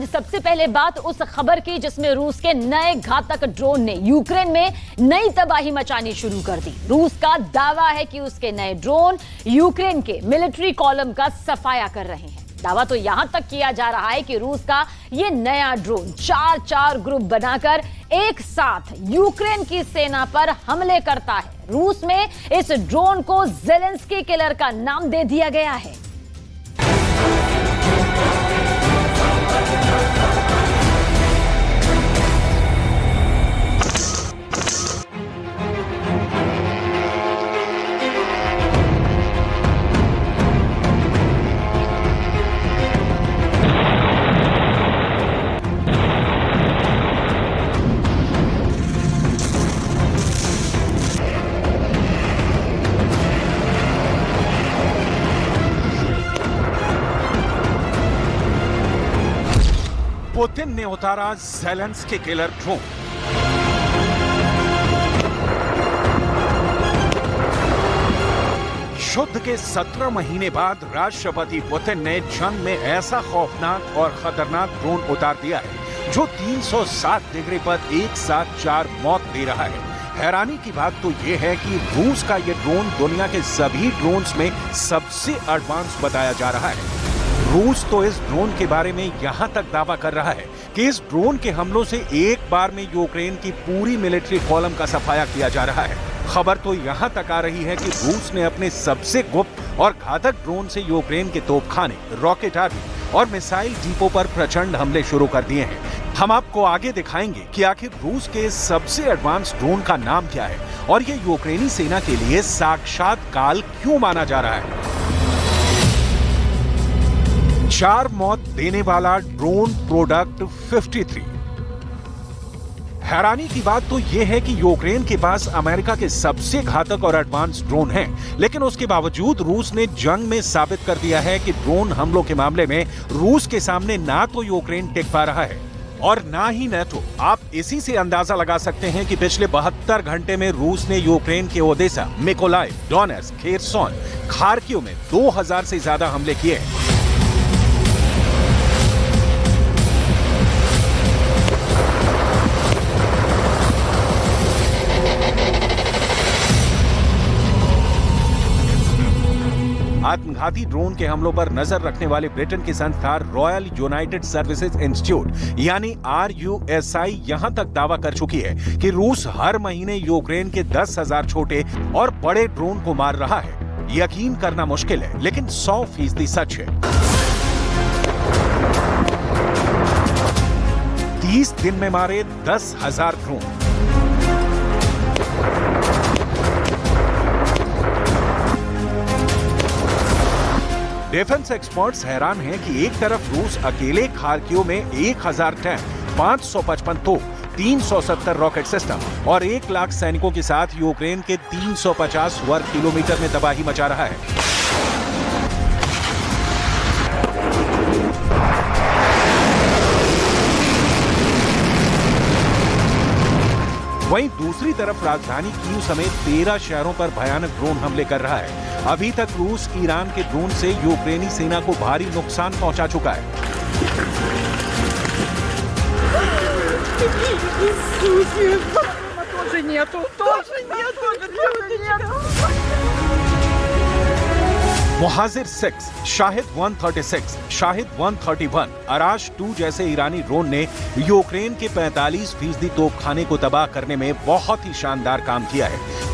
सबसे पहले बात उस खबर की जिसमें रूस के नए घातक ड्रोन ने यूक्रेन में नई तबाही मचानी शुरू कर दी। रूस का दावा है कि उसके नए ड्रोन यूक्रेन के मिलिट्री कॉलम का सफाया कर रहे हैं। दावा तो यहां तक किया जा रहा है कि रूस का यह नया ड्रोन चार ग्रुप बनाकर एक साथ यूक्रेन की सेना पर हमले करता है। रूस में इस ड्रोन को ज़ेलेंस्की किलर का नाम दे दिया गया है। पुतिन ने उतारा ज़ेलेंस्की किलर ड्रोन। युद्ध के 17 महीने बाद राष्ट्रपति पुतिन ने जंग में ऐसा खौफनाक और खतरनाक ड्रोन उतार दिया है जो 360 डिग्री पर एक साथ 4 मौत दे रहा है। हैरानी की बात तो यह है कि रूस का यह ड्रोन दुनिया के सभी ड्रोन्स में सबसे एडवांस बताया जा रहा है। रूस तो इस ड्रोन के बारे में यहां तक दावा कर रहा है कि इस ड्रोन के हमलों से एक बार में यूक्रेन की पूरी मिलिट्री कॉलम का सफाया किया जा रहा है। खबर तो यहां तक आ रही है कि रूस ने अपने सबसे गुप्त और घातक ड्रोन से यूक्रेन के तोपखाने, रॉकेट आर्मी और मिसाइल डिपो पर प्रचंड हमले शुरू कर दिए हैं। हम आपको आगे दिखाएंगे कि आखिर रूस के सबसे एडवांस ड्रोन का नाम क्या है और ये यूक्रेनी सेना के लिए साक्षात काल क्यों माना जा रहा है। 4 मौत देने वाला ड्रोन प्रोडक्ट 53। हैरानी की बात तो यह है कि यूक्रेन के पास अमेरिका के सबसे घातक और एडवांस ड्रोन हैं, लेकिन उसके बावजूद रूस ने जंग में साबित कर दिया है कि ड्रोन हमलों के मामले में रूस के सामने ना तो यूक्रेन टिक पा रहा है और ना ही नेटो। आप इसी से अंदाजा लगा सकते हैं कि पिछले 72 घंटे में रूस ने यूक्रेन के Odesa, Mykolaiv, Donetsk, Kherson, Kharkiv में 2000 से ज्यादा हमले किए हैं। आत्मघाती ड्रोन के हमलों पर नजर रखने वाले ब्रिटेन की संस्था रॉयल यूनाइटेड सर्विसेज इंस्टीट्यूट यानी RUSI यहां तक दावा कर चुकी है कि रूस हर महीने यूक्रेन के 10,000 छोटे और बड़े ड्रोन को मार रहा है। यकीन करना मुश्किल है, लेकिन 100% सच है। 30 दिन में मारे 10,000 ड्रोन। डिफेंस एक्सपर्ट्स हैरान हैं कि एक तरफ रूस अकेले खार्किव में 1000 टैंक, 555 तोप, 370 रॉकेट सिस्टम और 1 लाख सैनिकों के साथ यूक्रेन के 350 वर्ग किलोमीटर में तबाही मचा रहा है। वहीं दूसरी तरफ राजधानी कीव समेत 13 शहरों पर भयानक ड्रोन हमले कर रहा है। अभी तक रूस ईरान के ड्रोन से यूक्रेनी सेना को भारी नुकसान पहुंचा चुका है। मुहाजिर 6, शाहिद 136, शाहिद 131, अराश 2 जैसे ईरानी ड्रोन ने यूक्रेन के 45% तोपखाने को तबाह करने में बहुत ही शानदार काम किया है।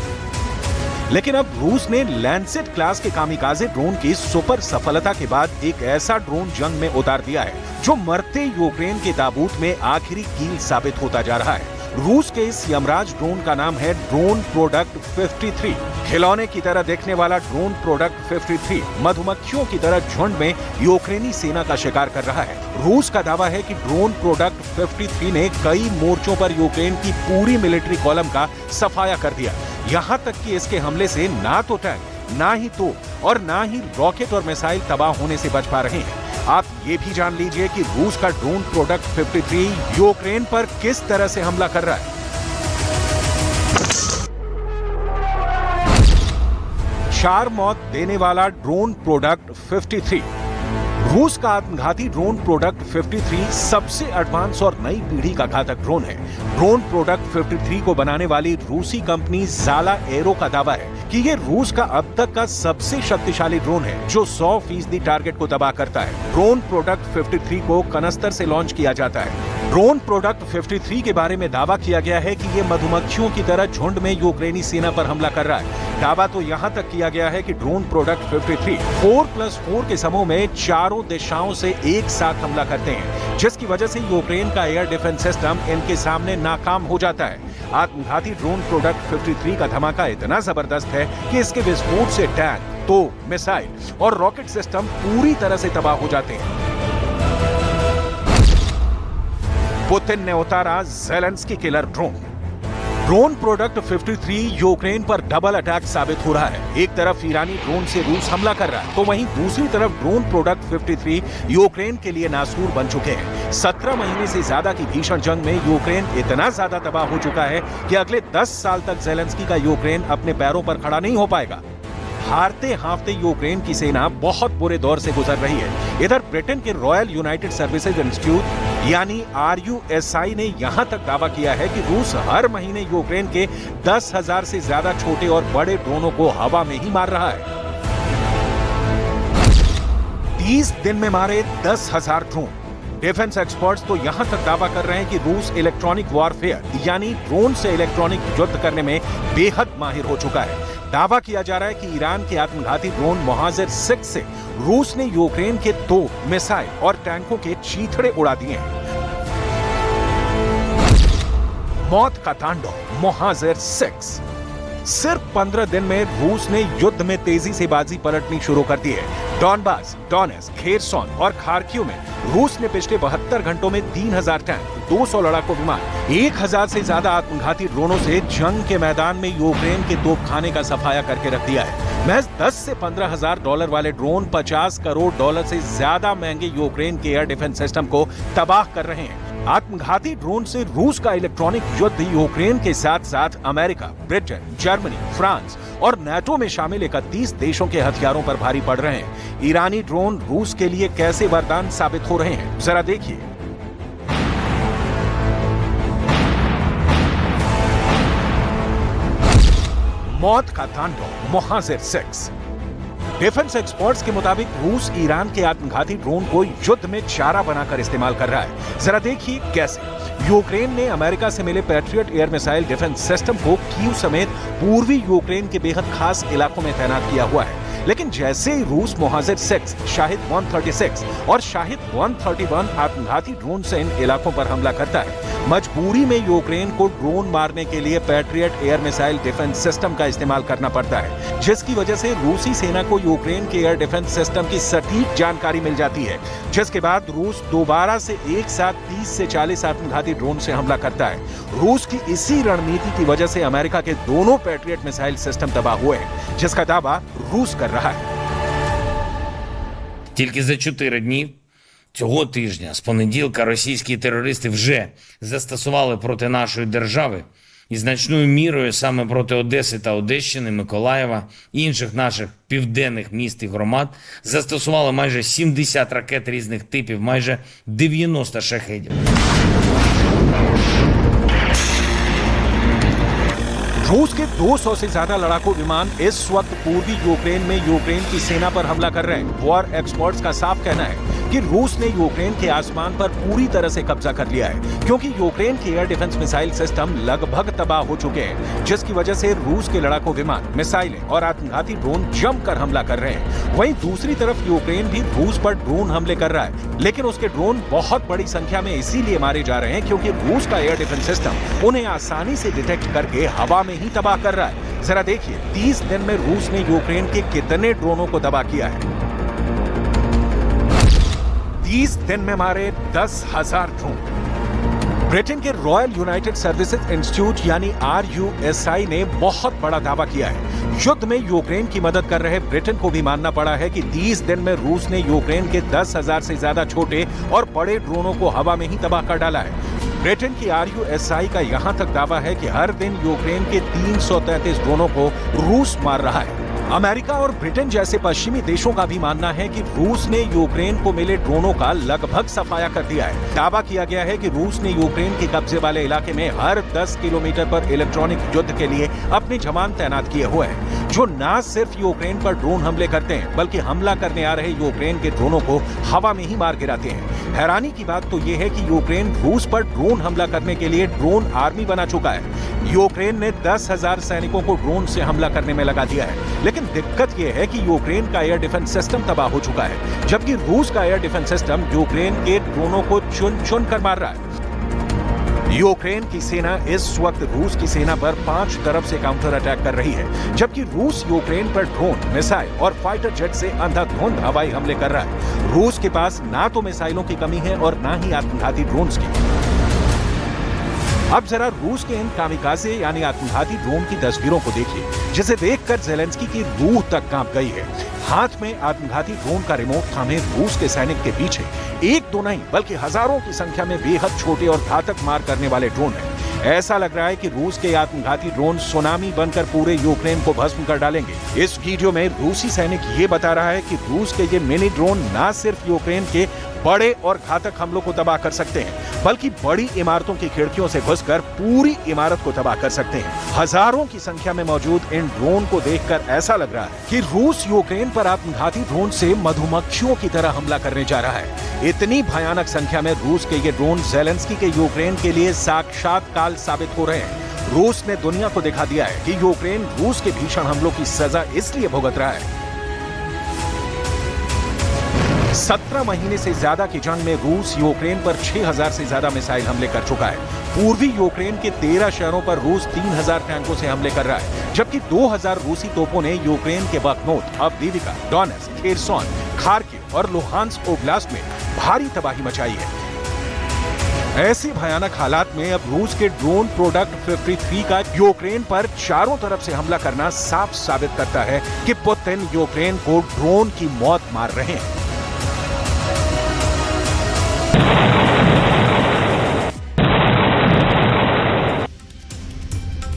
लेकिन अब रूस ने लैंसेट क्लास के कामिकाजे ड्रोन की सुपर सफलता के बाद एक ऐसा ड्रोन जंग में उतार दिया है जो मरते यूक्रेन के ताबूत में आखिरी कील साबित होता जा रहा है। रूस के इस यमराज ड्रोन का नाम है ड्रोन प्रोडक्ट 53। खिलौने की तरह देखने वाला ड्रोन प्रोडक्ट 53 मधुमक्खियों की तरह झुंड में यूक्रेनी सेना का शिकार कर रहा है। रूस का दावा है कि ड्रोन प्रोडक्ट 53 ने कई मोर्चों पर यूक्रेन की पूरी मिलिट्री कॉलम का सफाया कर दिया। यहाँ तक कि इसके हमले से ना तो टैंक, ना ही तोप और ना ही रॉकेट और मिसाइल तबाह होने से बच पा रहे हैं। आप ये भी जान लीजिए कि रूस का ड्रोन प्रोडक्ट 53 यूक्रेन पर किस तरह से हमला कर रहा है। 4 मौत देने वाला ड्रोन प्रोडक्ट 53। रूस का आत्मघाती ड्रोन प्रोडक्ट 53 सबसे एडवांस और नई पीढ़ी का घातक ड्रोन है। ड्रोन प्रोडक्ट 53 को बनाने वाली रूसी कंपनी ज़ाला एरो का दावा है कि ये रूस का अब तक का सबसे शक्तिशाली ड्रोन है जो 100% टारगेट को तबाह करता है। ड्रोन प्रोडक्ट 53 को कनस्तर से लॉन्च किया जाता है। ड्रोन प्रोडक्ट 53 के बारे में दावा किया गया है कि ये मधुमक्खियों की तरह झुंड में यूक्रेनी सेना पर हमला कर रहा है। दावा तो यहाँ तक किया गया है कि ड्रोन प्रोडक्ट 53 4+4 के समूह में चारों दिशाओं से एक साथ हमला करते हैं, जिसकी वजह से यूक्रेन का एयर डिफेंस सिस्टम इनके सामने नाकाम हो जाता है। आत्मघाती ड्रोन प्रोडक्ट 53 का धमाका इतना जबरदस्त है कि इसके विस्फोट से टैंक, तोप, मिसाइल और रॉकेट सिस्टम पूरी तरह से तबाह हो जाते हैं। पुतिन ने उतारा Zelensky killer drone. Drone product 53 Ukraine पर डबल अटैक साबित हो रहा है। एक तरफ ईरानी ड्रोन से रूस हमला कर रहा है, तो वहीं दूसरी तरफ ड्रोन प्रोडक्ट 53 यूक्रेन के लिए नासूर बन चुके हैं। 17 महीने से ज्यादा की भीषण जंग में यूक्रेन इतना ज्यादा तबाह हो चुका है कि अगले 10 साल तक ज़ेलेंस्की का यूक्रेन अपने पैरों पर खड़ा नहीं हो पाएगा। हारते हारते यूक्रेन की सेना बहुत बुरे दौर से गुजर रही है। इधर ब्रिटेन के रॉयल यूनाइटेड सर्विसेज इंस्टीट्यूट यानी RUSI ने यहां तक दावा किया है कि रूस हर महीने यूक्रेन के 10,000 से ज्यादा छोटे और बड़े ड्रोनों को हवा में ही मार रहा है। 30 दिन में मारे 10,000 ड्रोन। डिफेंस एक्सपर्ट्स तो यहां तक दावा कर रहे हैं कि रूस इलेक्ट्रॉनिक वॉरफेयर यानी ड्रोन से इलेक्ट्रॉनिक युद्ध करने में बेहद माहिर हो चुका है। दावा किया जा रहा है कि ईरान के आत्मघाती ड्रोन मोहाजिर 6 से रूस ने यूक्रेन के तोप, मिसाइल और टैंकों के चीथड़े उड़ा दिए हैं। मौत का तांडव मोहाजिर 6। सिर्फ 15 दिन में रूस ने युद्ध में तेजी से बाजी पलटनी शुरू कर दी है। डॉनबास, डोनेट्स्क, खेरसोन और खार्किव में रूस ने पिछले 72 घंटों में 3000 टैंक, 200 लड़ाकू विमान, 1000 से ज्यादा आत्मघाती ड्रोनों से जंग के मैदान में यूक्रेन के तोपखाने का सफाया करके रख दिया है। महज 10 से 15,000 डॉलर वाले ड्रोन 50 करोड़ डॉलर से ज्यादा महंगे यूक्रेन के एयर डिफेंस सिस्टम को तबाह कर रहे हैं। आत्मघाती ड्रोन से रूस का इलेक्ट्रॉनिक युद्ध यूक्रेन के साथ साथ अमेरिका, ब्रिटेन, जर्मनी, फ्रांस और नाटो में शामिल 31 देशों के हथियारों पर भारी पड़ रहे हैं। ईरानी ड्रोन रूस के लिए कैसे वरदान साबित हो रहे हैं, जरा देखिए। मौत का तांडव मोहाजिर 6। डिफेंस एक्सपर्ट्स के मुताबिक रूस ईरान के आत्मघाती ड्रोन को युद्ध में चारा बनाकर इस्तेमाल कर रहा है। जरा देखिए कैसे। यूक्रेन ने अमेरिका से मिले patriot air missile defence system को कीव समेत पूर्वी यूक्रेन के बेहद खास इलाकों में तैनात किया हुआ है। लेकिन जैसे ही रूस मोहाजिर 6, शाहिद 136 और शाहिद 131 आत्मघाती ड्रोन से इन इलाकों पर हमला करता है, मजबूरी में यूक्रेन को ड्रोन मारने के लिए patriot air missile defence system का इस्तेमाल करना पड़ता है, जिसकी वजह से रूसी सेना को यूक्रेन के एयर डिफेंस सिस्टम की सटीक जानकारी मिल जाती है, जिसके बाद रूस दोबारा से एक साथ 30 से 40 आत्मघाती ड्रोन से हमला करता है। रूस की इसी रणनीति की वजह से अमेरिका के दोनों पैट्रियट मिसाइल सिस्टम तबाह हुए हैं, जिसका दावा रूस कर रहा है। Тільки за 4 дні цього тижня, з понеділка, російські терористи вже застосували проти нашої держави і значною мірою саме проти Одеси та Одещини, Миколаєва, інших наших південних міст і громад застосували майже 70 ракет різних типів, майже 90 шахедів. रूस के 200 से ज्यादा लड़ाकू विमान इस वक्त पूर्वी यूक्रेन में यूक्रेन की सेना पर हमला कर रहे हैं। वॉर एक्सपर्ट्स का साफ कहना है कि रूस ने यूक्रेन के आसमान पर पूरी तरह से कब्जा कर लिया है, क्योंकि यूक्रेन के एयर डिफेंस मिसाइल सिस्टम लगभग तबाह हो चुके हैं, जिसकी वजह से रूस के लड़ाकू विमान, मिसाइलें और आत्मघाती ड्रोन जमकर हमला कर रहे हैं। वहीं दूसरी तरफ यूक्रेन भी रूस पर ड्रोन हमले कर रहा है, लेकिन उसके ड्रोन बहुत बड़ी संख्या में इसीलिए मारे जा रहे हैं क्योंकि रूस का एयर डिफेंस सिस्टम उन्हें आसानी से डिटेक्ट करके हवा में ही तबाह कर रहा है। जरा देखिए 30 दिन में रूस ने यूक्रेन के कितने ड्रोनों को तबाह किया है। 30 दिन में मारे 10,000 ड्रोन। ब्रिटेन के रॉयल यूनाइटेड सर्विसेज इंस्टीट्यूट यानी RUSI ने बहुत बड़ा दावा किया है। युद्ध में यूक्रेन की मदद कर रहे ब्रिटेन को भी मानना पड़ा है कि 30 दिन में रूस ने यूक्रेन के 10,000 से ज्यादा छोटे और बड़े ड्रोनों को हवा में ही तबाह कर डाला है। ब्रिटेन की RUSI का यहां तक दावा है कि हर दिन यूक्रेन के 333 ड्रोनों को रूस मार रहा है। अमेरिका और ब्रिटेन जैसे पश्चिमी देशों का भी मानना है कि रूस ने यूक्रेन को मिले ड्रोनों का लगभग सफाया कर दिया है। दावा किया गया है कि रूस ने यूक्रेन के कब्जे वाले इलाके में हर 10 किलोमीटर पर इलेक्ट्रॉनिक युद्ध के लिए अपने जवान तैनात किए हुए हैं, जो न सिर्फ यूक्रेन पर ड्रोन हमले करते हैं बल्कि हमला करने आ रहे यूक्रेन के ड्रोनों को हवा में ही मार गिराते हैं। हैरानी की बात तो यह है कि यूक्रेन रूस पर ड्रोन हमला करने के लिए ड्रोन आर्मी बना चुका है। यूक्रेन ने 10,000 सैनिकों को ड्रोन से हमला करने में लगा दिया है, लेकिन दिक्कत यह है कि यूक्रेन का एयर डिफेंस सिस्टम तबाह हो चुका है, जबकि रूस का एयर डिफेंस सिस्टम यूक्रेन के ड्रोनों को चुन चुन कर मार रहा है। यूक्रेन की सेना इस वक्त रूस की सेना पर 5 तरफ से काउंटर अटैक कर रही है, जबकि रूस यूक्रेन पर ड्रोन, मिसाइल और फाइटर जेट से अंधाधुंध हवाई हमले कर रहा है। रूस के पास ना तो मिसाइलों की कमी है और ना ही आत्मघाती ड्रोन्स की। अब जरा रूस के इन कामिकाज़े यानी आत्मघाती ड्रोन की तस्वीरों को देखिए, जिसे देखकर ज़ेलेंस्की की रूह तक कांप गई है। हाथ में आत्मघाती ड्रोन का रिमोट थामे रूस के सैनिक के पीछे एक दो नहीं बल्कि हजारों की संख्या में बेहद छोटे और घातक मार करने वाले ड्रोन हैं। ऐसा लग रहा है कि रूस के आत्मघाती ड्रोन सुनामी बनकर पूरे यूक्रेन को भस्म कर डालेंगे। इस वीडियो में रूसी सैनिक ये बता रहा है कि रूस के ये मिनी ड्रोन न सिर्फ यूक्रेन के बड़े और घातक हमलों को तबाह कर सकते हैं, बल्कि बड़ी इमारतों की खिड़कियों से घुसकर पूरी इमारत को तबाह कर सकते हैं। हजारों की संख्या में मौजूद इन ड्रोन को देखकर ऐसा लग रहा है कि रूस यूक्रेन पर आत्मघाती ड्रोन से मधुमक्खियों की तरह हमला करने जा रहा है। इतनी भयानक संख्या में रूस के ये ड्रोन ज़ेलेंस्की के यूक्रेन के लिए साक्षात काल साबित हो रहे हैं। रूस ने दुनिया को दिखा दिया है कि यूक्रेन रूस के भीषण हमलों की सजा इसलिए भुगत रहा है। 17 महीने से ज्यादा की जंग में रूस यूक्रेन पर 6,000 से ज्यादा मिसाइल हमले कर चुका है। पूर्वी यूक्रेन के 13 शहरों पर रूस 3,000 टैंकों से हमले कर रहा है, जबकि 2,000 रूसी तोपों ने यूक्रेन के बख्मूत, अवदीविका, डोनेट्स्क, खेरसोन, खार्किव और लुहांस्क ओब्लास्ट में भारी तबाही मचाई है। ऐसे भयानक हालात में अब रूस के ड्रोन प्रोडक्ट 53 का यूक्रेन पर चारों तरफ से हमला करना साफ साबित करता है कि पुतिन यूक्रेन को ड्रोन की मौत मार रहे हैं।